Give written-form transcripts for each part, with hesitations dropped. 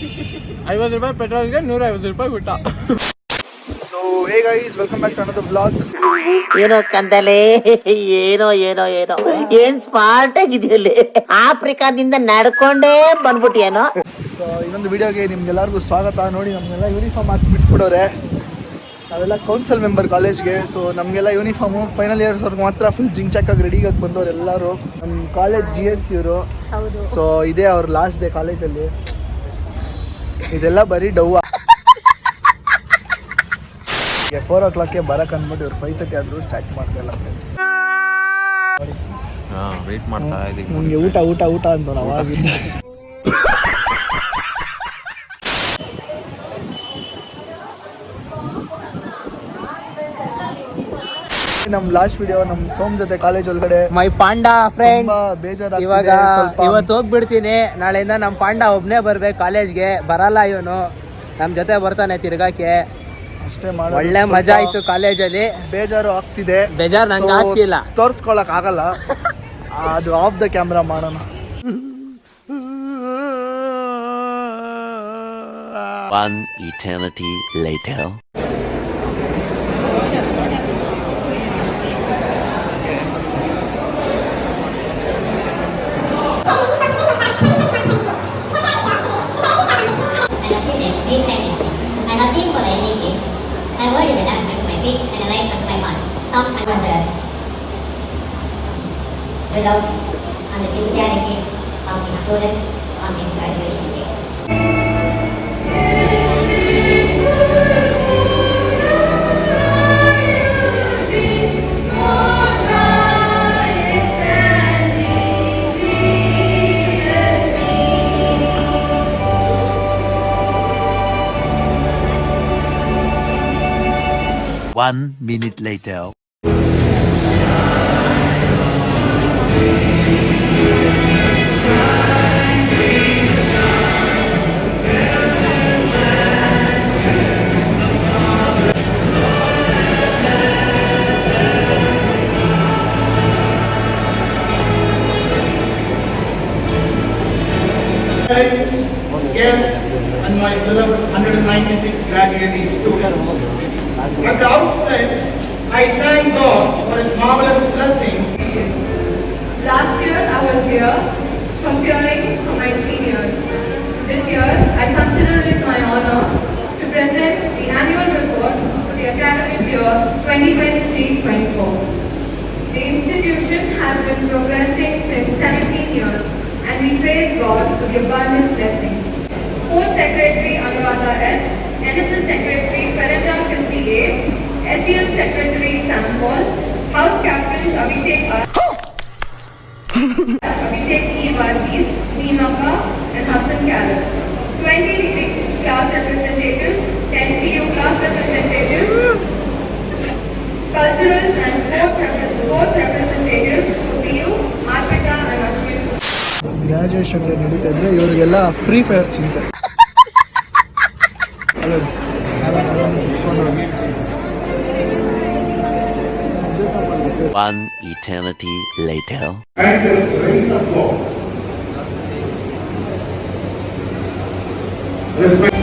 50 ರೂಪಾಯಿ ಪೆಟ್ರೋಲ್ಗೆ 150 ರೂಪಾಯಿ ಊಟ. So hey guys, welcome back to another vlog. ಏನೋ ಕಂದಲೆ, ಏನೋ ಏನೋ ಏನೋ ಏನ್ ಸ್ಮಾರ್ಟ್ ಆಗಿದೆಯಲ್ಲಿ. ಆಫ್ರಿಕಾದಿಂದ ನಡ್ಕೊಂಡೇ ಬಂದ್ಬಿಟ್ಟಿಯೇನೋ. ಸೊ ಇನ್ನೊಂದು ವಿಡಿಯೋಗೆ ನಿಮ್ಗೆಲ್ಲರಿಗೂ ಸ್ವಾಗತ. ನೋಡಿ, ನಮಗೆಲ್ಲ ಯೂನಿಫಾರ್ಮ್ ಹಾಕ್ಸಿ ಬಿಟ್ಬಿಡೋರೆ. ನಾವೆಲ್ಲ ಕೌನ್ಸಿಲ್ ಮೆಂಬರ್ ಕಾಲೇಜ್ಗೆ. ಸೊ ನಮಗೆಲ್ಲ ಯೂನಿಫಾರ್ಮು ಫೈನಲ್ ಇಯರ್ಸ್ವರೆಗೂ ಮಾತ್ರ ಫುಲ್ ಜಿಂಗ್ ಚಾಕಾಗಿ ರೆಡಿಯಾಗಿ ಬಂದವ್ರು ಎಲ್ಲರೂ. ನಮ್ಮ ಕಾಲೇಜ್ GS ಇವರು. ಸೊ ಇದೇ ಅವ್ರ ಲಾಸ್ಟ್ ಡೇ ಕಾಲೇಜಲ್ಲಿ. ಇದೆಲ್ಲ ಬರೀ ಡವ್ವ. 4 o'clock ಬರಕ್ಕೆ ಅಂದ್ಬಿಟ್ಟು ಇವ್ರು 5:30 ಆದರೂ ಸ್ಟಾರ್ಟ್ ಮಾಡ್ತಾ ಇಲ್ಲ ಫ್ರೆಂಡ್ಸ್. ವೇಟ್ ಮಾಡ್ತಾ ಇದ್ದೀವಿ. ನಮಗೆ ಊಟ ಊಟ ಊಟ ಅಂತ ನಾವು ಆಗಿದ್ದ. ನಮ್ಮ ಲಾಸ್ಟ್ ವಿಡಿಯೋ ನಮ್ಮ ಸೋಮ್ ಜೊತೆ ಕಾಲೇಜ್ ಒಳಗಡೆ. ಮೈ ಪಾಂಡಾ ಫ್ರೆಂಡ್ ಬೇಜಾರಾಗ್ತಿದೆ ಇವಾಗ ಸ್ವಲ್ಪ. ಇವತ್ತು ಹೋಗ್ಬಿಡ್ತೀನಿ. ನಾಳೆಯಿಂದ ನಮ್ಮ ಪಾಂಡ ಒಬ್ನೇ ಬರ್ಬೇಕು ಕಾಲೇಜ್ಗೆ. ಬರಲ್ಲ ಇವನು, ನಮ್ಮ ಜೊತೆ ಬರ್ತಾನೆ ತಿರ್ಗಾಕೆ. ಅಷ್ಟೇ ಮಾಡೋದು. ಒಳ್ಳೆ ಮಜಾ ಆಯ್ತು ಕಾಲೇಜಲ್ಲಿ. ಬೇಜಾರು ಆಗ್ತಿದೆ. ಬೇಜಾರು ನಂಗೆ ಆಗ್ತಿಲ್ಲ. ತೋರ್ಸ್ಕೊಳಕ್ ಆಗಲ್ಲ. ಅದು ಆಫ್ ದ ಕ್ಯಾಮ್ರಾ ಮಾಡೋಣ. One eternity later. I'm a team for the ending case. My word is a lamp unto my feet and a light unto my path. Come and the without on the sincerity of the students on this graduation day. One minute later. Guests and my beloved 196 graduating students. At the outset, I thank God for His marvelous blessings. Last year I was here comparing to my seniors. This year I consider it my honor to present the annual report for the academic year 2023-24. The institution has been progressing since 17 years and we praise God for the abundant blessings. Sports Secretary Anuradha S, NSS Secretary Parenta Christy A, SEM Secretary Sam Paul, House Captains Abhishek R, Abhishek E. Varghese, Neemaka and Hassan Callas, 20 degree class representatives, 10 PU class representatives, cultural and sports representatives for PU, Ashika and Ashwin. Graduation day ನಡೀತಾ ಇದ್ರೆ ಇವರಿಗೆಲ್ಲ free fire ಚಿಂತೆ. One eternity later. And the grace of God. Respect.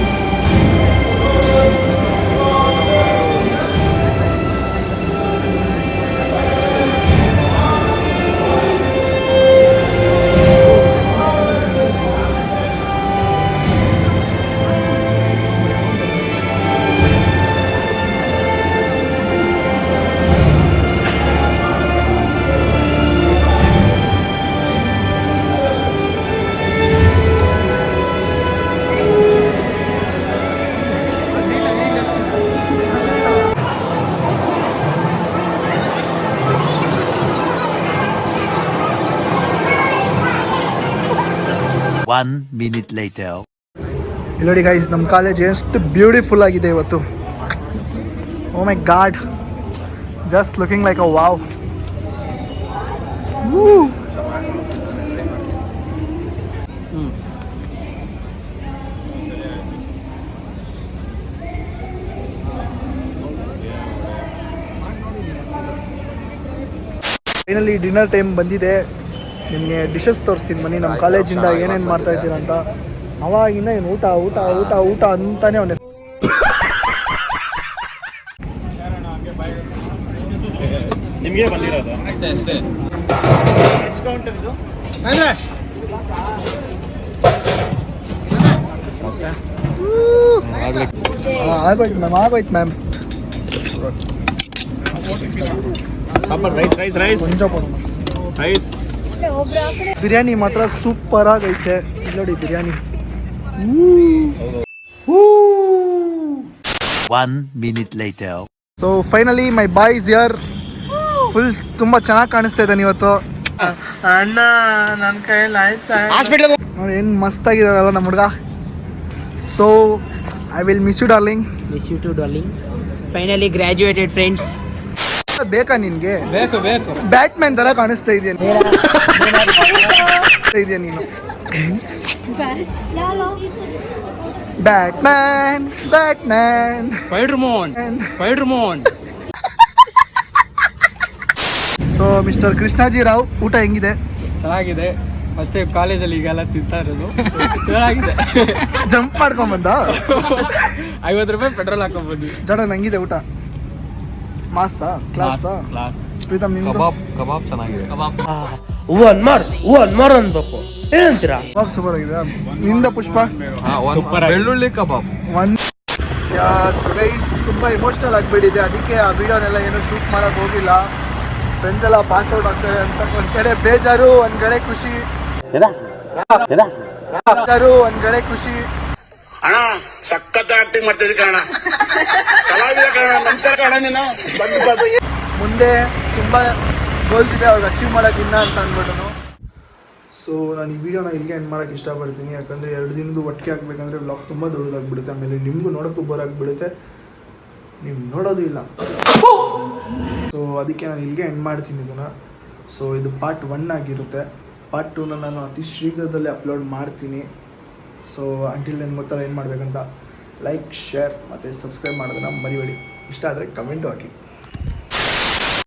One minute later. ಇಲ್ಲಿ ನೋಡಿ guys, ನಮ್ಮ college ಎಷ್ಟು beautiful ಆಗಿದೆ ಇವತ್ತು. Oh my god, just looking like a wow. Finally dinner time ಬಂದಿದೆ. ನಿಮಗೆ ಡಿಶಸ್ ತೋರಿಸ್ತೀನಿ ಬನ್ನಿ, ನಮ್ಮ ಕಾಲೇಜಿಂದ ಏನೇನು ಮಾಡ್ತಾ ಇದ್ದೀರಾ ಅಂತ. ಅವಾಗಿಂದ ಏನು ಊಟ ಊಟ ಊಟ ಊಟ ಅಂತಾನೆ ಅವನೇ. ನಿಮಗೆ ಬಂದಿರೋದು ಅಷ್ಟೇ ಅಷ್ಟೇ. ಆಗೋಯ್ತು ಮ್ಯಾಮ್, ಆಗೋಯ್ತು ಮ್ಯಾಮ್. ಸಾಂಬಾರ್ ರೈಸ್ ಕೊಂಚ ರೈಸ್ ಬಿರಿಯಾನಿ ಮಾತ್ರ ಸೂಪರ್ ಆಗೈತೆ. ಇಲ್ಲಿ ನೋಡಿ biryani. 1 minute later. So finally my boy is here. Full ತುಂಬಾ ಚೆನ್ನಾಗಿ ಕಾಣಿಸ್ತಾ ಇದ್ದಾನೆ ಇವತ್ತು. ಅಣ್ಣ ನನ್ನ ಕೈಯಲ್ಲಿ ಆಯ್ತಾ ನೋಡಿ ಏನು ಮಸ್ತ್ ಆಗಿದಾರಲ್ಲ ನಮ್ಮ ಹುಡುಗ. So I will miss you darling. Miss you too darling. Finally graduated friends. ಬೇಕಾ ನಿನ್ಗೆ? ಬೇಕು ಬೇಕು. ಬ್ಯಾಟ್ಮ್ಯಾನ್ ತರ ಕಾಣಿಸ್ತಾ ಇದೆಯಾ ನೀನು. Batman Batman Spiderman. So mister Krishnaji Rao, ಊಟ ಹೆಂಗಿದೆ? ಚೆನ್ನಾಗಿದೆ. ಫಸ್ಟ್ ಟೈಮ್ ಕಾಲೇಜಲ್ಲಿ ಈಗೆಲ್ಲ ತಿಂತಾ ಇರೋದು. ಚೆನ್ನಾಗಿದೆ. ಜಂಪ್ ಮಾಡ್ಕೊಂಬಂದ 50 ರೂಪಾಯಿ ಪೆಟ್ರೋಲ್ ಹಾಕೊಂಡ್ಬಂದ್ವಿ. ಜಡ ನಂಗಿದೆ ಊಟ. ಮಾಸಾ ಕ್ಲಾಸಾ? ಪ್ರೀತಮ್ ನಿಂದು? ಕಬಾಬ್ ಚೆನ್ನಾಗಿದೆ. ಅನ್ಬೇಕು ಏನಂತೀರಾ? ಕಬಾಬ್ ಸೂಪರ್ ಆಗಿದೆ. ನಿಂದ ಪುಷ್ಪ? ಬೆಳ್ಳುಳ್ಳಿ ಕಬಾಬ್. ಗೈಸ್ ತುಂಬ ಇಮೋಷ್ನಲ್ ಆಗಿಬಿಟ್ಟಿದೆ, ಅದಕ್ಕೆ ಆ ವಿಡಿಯೋನೆಲ್ಲ ಏನೂ ಶೂಟ್ ಮಾಡೋಕೆ ಹೋಗಿಲ್ಲ. ಫ್ರೆಂಡ್ಸ್ ಎಲ್ಲ ಪಾಸ್ ಔಟ್ ಆಗ್ತಾರೆ ಅಂತ ಒಂದು ಕಡೆ ಬೇಜಾರು, ಒಂದು ಕಡೆ ಖುಷಿ. ಒಂದು ಕಡೆ ಖುಷಿ. ಅಣ್ಣ ಸಖತ್ ಆಕ್ಟಿಂಗ್ ಮಾಡ್ತಿದ್ದೆ ಕಣ, ಕಲಾವಿದ ಕಣ, ನಮಸ್ಕಾರ ಕಣ. ನೀನು ಮುಂದೆ ತುಂಬ ಗೋಲ್ಸ್ ಇದೆ ಅವ್ರಿಗೆ ಅಚೀವ್ ಮಾಡೋಕ್ಕಿನ್ನ ಅಂತ ಅಂದ್ಬಿಟ್ಟು. ಸೊ ನಾನು ಈ ವಿಡಿಯೋನ ಇಲ್ಲಿಗೆ ಎಂಡ್ ಮಾಡೋಕ್ಕೆ ಇಷ್ಟಪಡ್ತೀನಿ. ಯಾಕಂದರೆ 2 ದಿನದ್ದು ಒಟ್ಟಿಗೆ ಹಾಕಬೇಕಂದ್ರೆ ವ್ಲಾಗ್ ತುಂಬ ದೊಡ್ಡದಾಗ್ಬಿಡುತ್ತೆ. ಆಮೇಲೆ ನಿಮಗೂ ನೋಡೋಕ್ಕೂ ಬೋರ್ ಆಗಿಬಿಡುತ್ತೆ, ನೀವು ನೋಡೋದು ಇಲ್ಲ. ಸೊ ಅದಕ್ಕೆ ನಾನು ಇಲ್ಲಿಗೆ ಎಂಡ್ ಮಾಡ್ತೀನಿ ಇದನ್ನು. ಸೊ ಇದು ಪಾರ್ಟ್ 1 ಆಗಿರುತ್ತೆ. ಪಾರ್ಟ್ 2ನ ನಾನು ಅತಿ ಶೀಘ್ರದಲ್ಲೇ ಅಪ್ಲೋಡ್ ಮಾಡ್ತೀನಿ. ಸೊ ಅಂಟಿಲ್ ನಾನು ಗೊತ್ತಲ್ಲ ಏನು ಮಾಡಬೇಕಂತ. ಲೈಕ್, ಶೇರ್ ಮತ್ತು ಸಬ್ಸ್ಕ್ರೈಬ್ ಮಾಡೋದನ್ನು ಮರಿಬೇಡಿ. ಇಷ್ಟ ಆದರೆ ಕಮೆಂಟು ಹಾಕಿ.